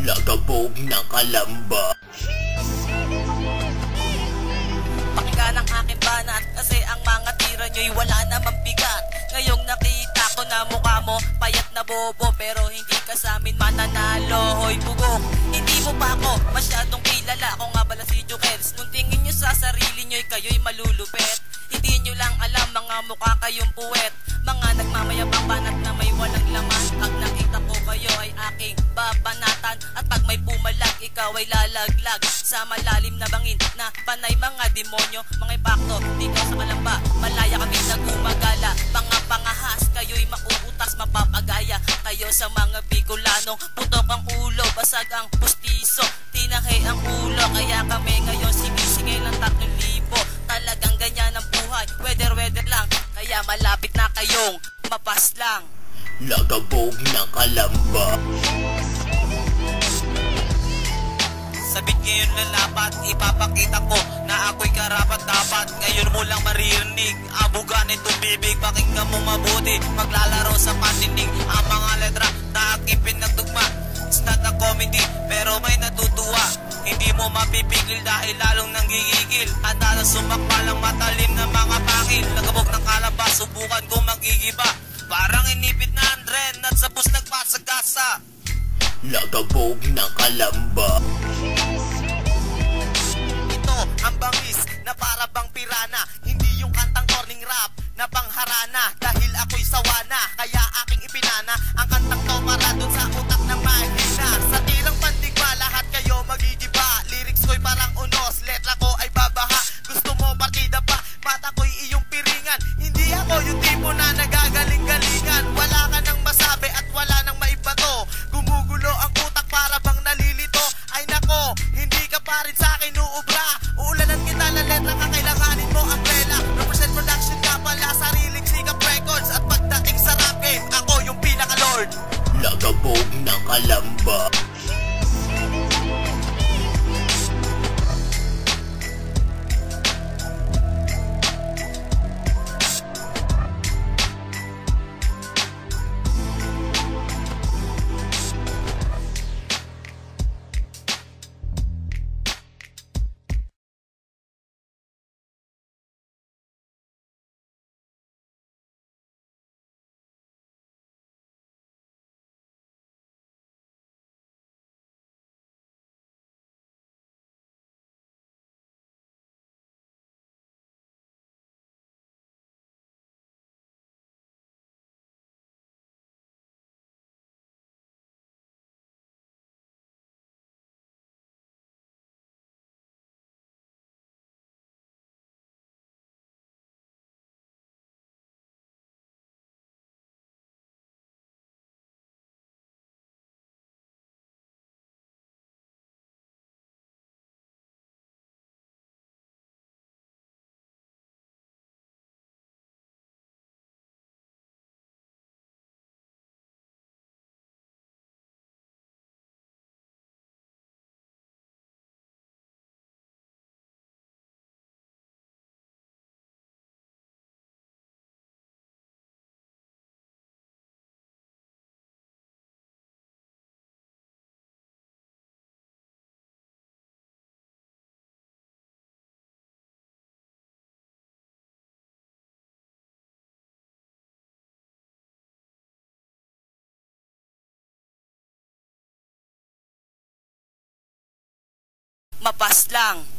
Lagabog ng kalamba. Pakinggan ang aking banat, kasi ang mga tira nyo'y wala namang bigat. Ngayong nakita ko na mukha mo, payat na bobo, pero hindi ka sa amin mananalo. Hoy bugok, hindi mo pa ako masyadong kilala. Ako nga bala si Jokers. Kung tingin nyo sa sarili nyo'y kayo'y malulupet. Hindi nyo lang alam, mga mukha kayong puwet. Mga nagmamayabang banat na may walang laman. Pag nakita ko kayo ay aking babanatan. At pag may pumalag, ikaw ay lalaglag sa malalim na bangin na panay mga demonyo. Mga ipakto, dito sa kalamba, malaya kami na gumagala. Mga pangahas, kayo'y mauutas, mapapagaya. Kayo sa mga Bicolanong putok ang ulo, basag ang pustiso, tinahe ang ulo. Kaya kami ngayon sinisingay ng 3,000. Talagang ganyan ang buhay, weather lang. Kaya malapit na kayong mapaslang. Lagabog ng kalamba. Sabit ngayon lalapat, ipapakita ko na ako'y karapat-dapat. Ngayon mo lang maririnig, abugan itong bibig. Pakinggan mo mabuti, maglalaro sa patinig. Ang mga letra na aking pinagtugma, it's not a comedy, pero may natutuwa. Hindi mo mapipigil dahil lalong nanggigigil. Handa na sumakpalang matalim na mga pangil. Lagabog ng kalamba, subukan ko magigiba. Parang inipit na Andren at sa bus nagpasagasa. Lagabog ng kalamba. Ito ang bangis na para bang pirana. Hindi yung kantang morning rap na pangharana. Dahil ako'y sawana, kaya aking ipinana ang kantang to para dun sa utak ng mahina. Sa tilang pandigma, lahat kayo magigiba. Lyrics ko'y parang unos, letra ko ay babaha. Gusto mo partida pa, mata ko'y iyong piringan. Hindi ako yung tipo na nagagaling-galingan. Wala ka nang masabi at wala nang maibato. Gumugulo ang utak para bang nalilito. Ay nako, hindi ka pa rin sa'kin uubra. Uulanan kita na letra, kakailanganin mo ang rela. Represent production ka pala, sariling Sikap Records. At pagdating sa rap game, ako yung pinaka-lord. Lagabog ng kalamba. Mapaslang.